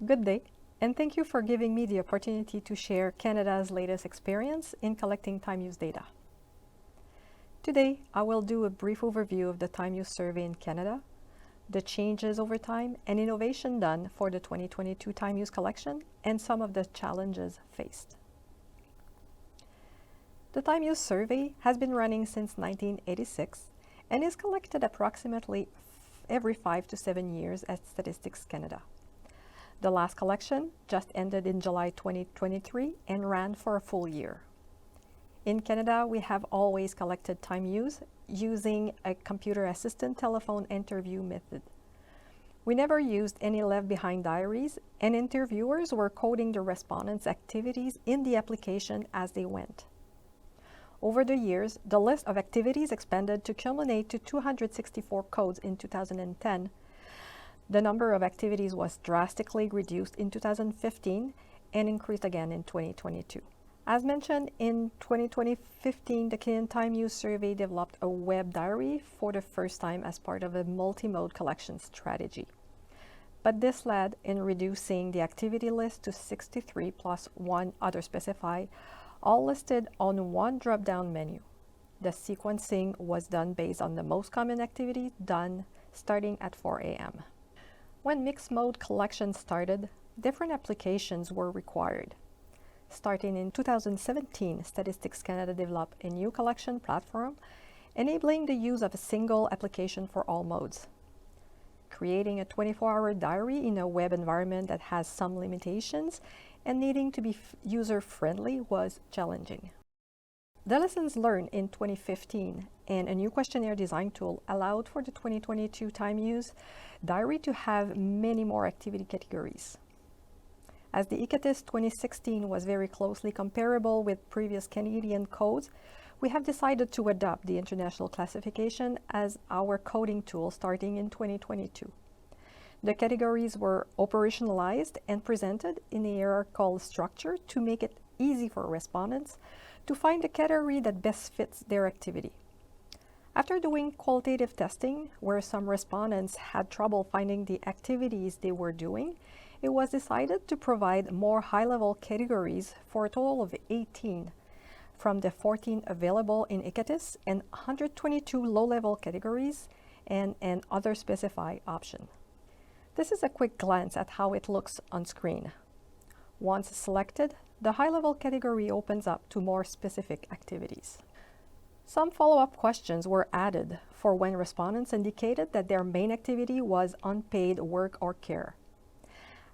Good day, and thank you for giving me the opportunity to share Canada's latest experience in collecting time use data. Today, I will do a brief overview of the time use survey in Canada, the changes over time and innovation done for the 2022 time use collection, and some of the challenges faced. The time use survey has been running since 1986 and is collected approximately every 5 to 7 years at Statistics Canada. The last collection just ended in July 2023 and ran for a full year. In Canada, we have always collected time use using a computer-assisted telephone interview method. We never used any left-behind diaries, and interviewers were coding the respondents' activities in the application as they went. Over the years, the list of activities expanded to culminate to 264 codes in 2010. The number of activities was drastically reduced in 2015 and increased again in 2022. As mentioned, in 2015, the Canadian Time Use Survey developed a web diary for the first time as part of a multi-mode collection strategy. But this led in reducing the activity list to 63 plus one other specified, all listed on one drop-down menu. The sequencing was done based on the most common activity done starting at 4 a.m. When mixed mode collection started, different applications were required. Starting in 2017, Statistics Canada developed a new collection platform, enabling the use of a single application for all modes. Creating a 24-hour diary in a web environment that has some limitations and needing to be user-friendly was challenging. The lessons learned in 2015 and a new questionnaire design tool allowed for the 2022 time use diary to have many more activity categories. As the ICATIS 2016 was very closely comparable with previous Canadian codes, we have decided to adopt the international classification as our coding tool starting in 2022. The categories were operationalized and presented in a hierarchical structure to make it easy for respondents to find the category that best fits their activity. After doing qualitative testing, where some respondents had trouble finding the activities they were doing, it was decided to provide more high-level categories for a total of 18 from the 14 available in ICATIS and 122 low-level categories and an other specified option. This is a quick glance at how it looks on screen. Once selected, the high-level category opens up to more specific activities. Some follow-up questions were added for when respondents indicated that their main activity was unpaid work or care.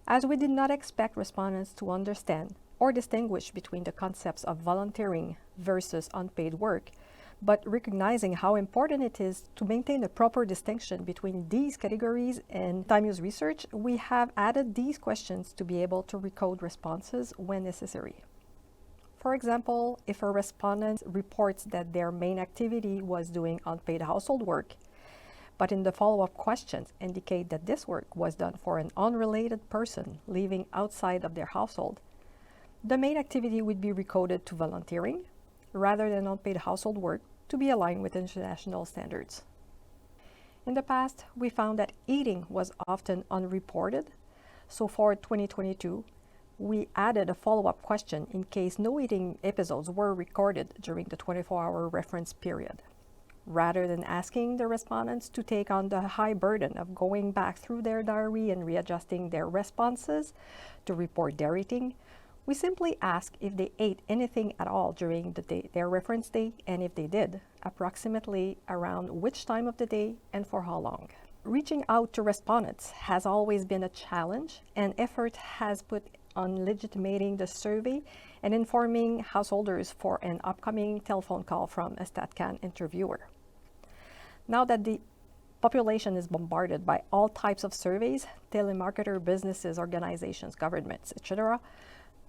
As we did not expect respondents to understand or distinguish between the concepts of volunteering versus unpaid work, but recognizing how important it is to maintain a proper distinction between these categories in time use research, we have added these questions to be able to recode responses when necessary. For example, if a respondent reports that their main activity was doing unpaid household work, but in the follow-up questions indicate that this work was done for an unrelated person living outside of their household, the main activity would be recoded to volunteering rather than unpaid household work to be aligned with international standards. In the past, we found that eating was often unreported, so for 2022, we added a follow-up question in case no eating episodes were recorded during the 24-hour reference period. Rather than asking the respondents to take on the high burden of going back through their diary and readjusting their responses to report their eating, we simply ask if they ate anything at all during the day, their reference day, and if they did, approximately around which time of the day and for how long. Reaching out to respondents has always been a challenge, and effort has put on legitimating the survey and informing householders for an upcoming telephone call from a StatCan interviewer. Now that the population is bombarded by all types of surveys, telemarketer, businesses, organizations, governments, etc.,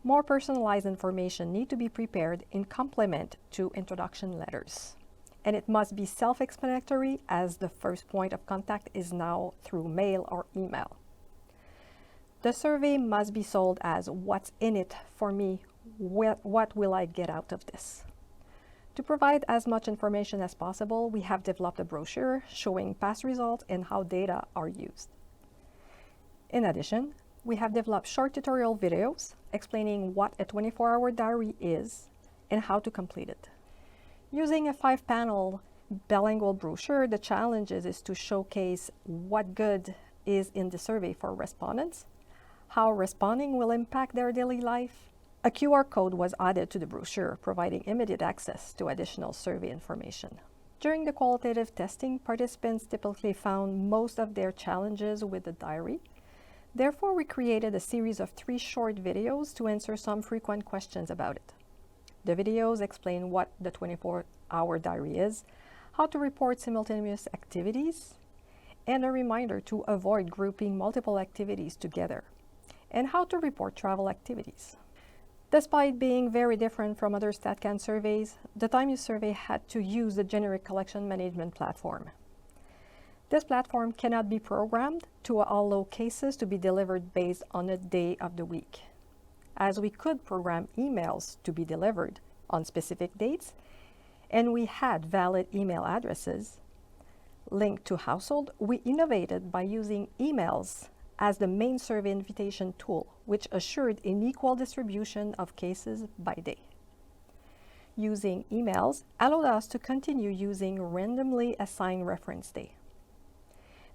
more personalized information need to be prepared in complement to introduction letters. And it must be self-explanatory, as the first point of contact is now through mail or email. The survey must be sold as what's in it for me, what will I get out of this? To provide as much information as possible, we have developed a brochure showing past results and how data are used. In addition, we have developed short tutorial videos explaining what a 24-hour diary is and how to complete it. Using a 5-panel bilingual brochure, the challenge is to showcase what good is in the survey for respondents, how responding will impact their daily life. A QR code was added to the brochure, providing immediate access to additional survey information. During the qualitative testing, participants typically found most of their challenges with the diary. Therefore, we created a series of 3 short videos to answer some frequent questions about it. The videos explain what the 24-hour diary is, how to report simultaneous activities, and a reminder to avoid grouping multiple activities together, and how to report travel activities. Despite being very different from other StatCan surveys, the Time Use survey had to use the generic collection management platform. This platform cannot be programmed to allow cases to be delivered based on a day of the week. As we could program emails to be delivered on specific dates, and we had valid email addresses linked to household, we innovated by using emails as the main survey invitation tool, which assured an equal distribution of cases by day. Using emails allowed us to continue using randomly assigned reference day.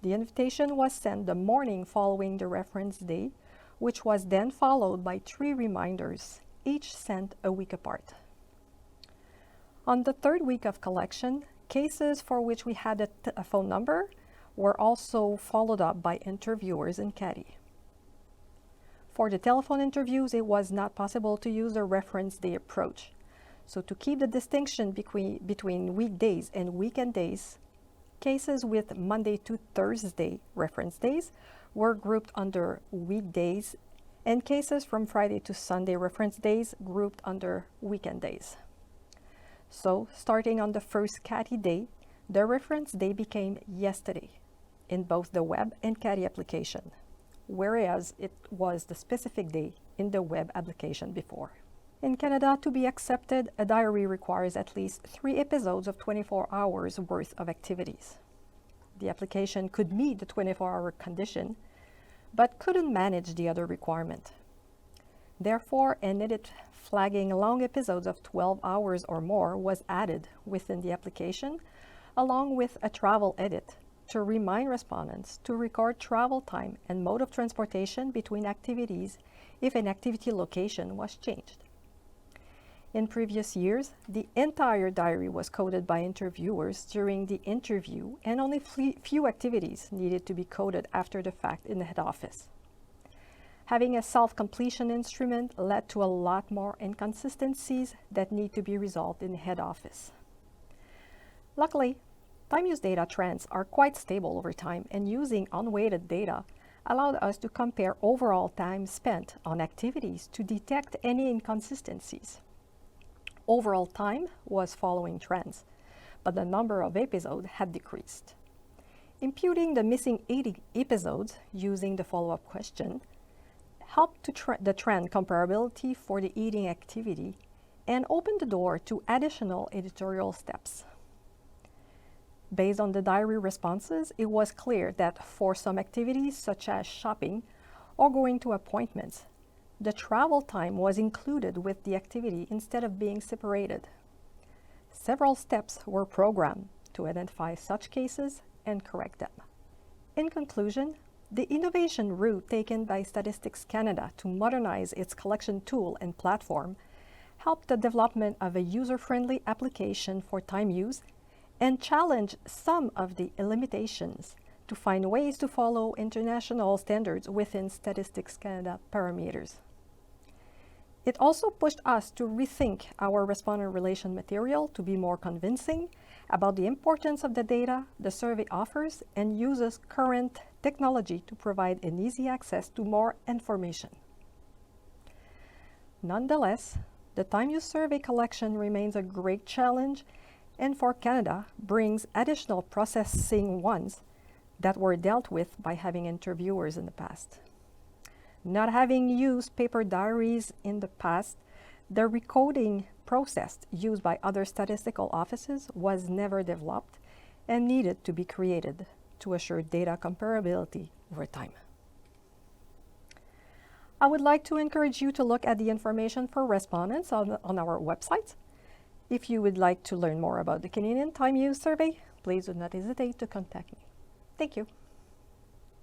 The invitation was sent the morning following the reference day, which was then followed by 3 reminders, each sent a week apart. On the 3rd week of collection, cases for which we had a phone number were also followed up by interviewers in CADI. For the telephone interviews, it was not possible to use the reference day approach. So to keep the distinction between weekdays and weekend days, cases with Monday to Thursday reference days were grouped under weekdays, and cases from Friday to Sunday reference days grouped under weekend days. So starting on the first CADI day, the reference day became yesterday in both the web and CADI application, whereas it was the specific day in the web application before. In Canada, to be accepted, a diary requires at least 3 episodes of 24 hours worth of activities. The application could meet the 24-hour condition, but couldn't manage the other requirement. Therefore, an edit flagging long episodes of 12 hours or more was added within the application, along with a travel edit to remind respondents to record travel time and mode of transportation between activities if an activity location was changed. In previous years, the entire diary was coded by interviewers during the interview, and only few activities needed to be coded after the fact in the head office. Having a self-completion instrument led to a lot more inconsistencies that need to be resolved in the head office. Luckily, time use data trends are quite stable over time, and using unweighted data allowed us to compare overall time spent on activities to detect any inconsistencies. Overall time was following trends, but the number of episodes had decreased. Imputing the missing 80 episodes using the follow-up question helped the trend comparability for the eating activity and opened the door to additional editorial steps. Based on the diary responses, it was clear that for some activities such as shopping or going to appointments, the travel time was included with the activity instead of being separated. Several steps were programmed to identify such cases and correct them. In conclusion, the innovation route taken by Statistics Canada to modernize its collection tool and platform helped the development of a user-friendly application for time use and challenged some of the limitations to find ways to follow international standards within Statistics Canada parameters. It also pushed us to rethink our respondent relation material to be more convincing about the importance of the data the survey offers and uses current technology to provide an easy access to more information. Nonetheless, the time use survey collection remains a great challenge, and for Canada brings additional processing ones that were dealt with by having interviewers in the past. Not having used paper diaries in the past, the recoding process used by other statistical offices was never developed and needed to be created to assure data comparability over time. I would like to encourage you to look at the information for respondents on our website. If you would like to learn more about the Canadian Time Use Survey, please do not hesitate to contact me. Thank you.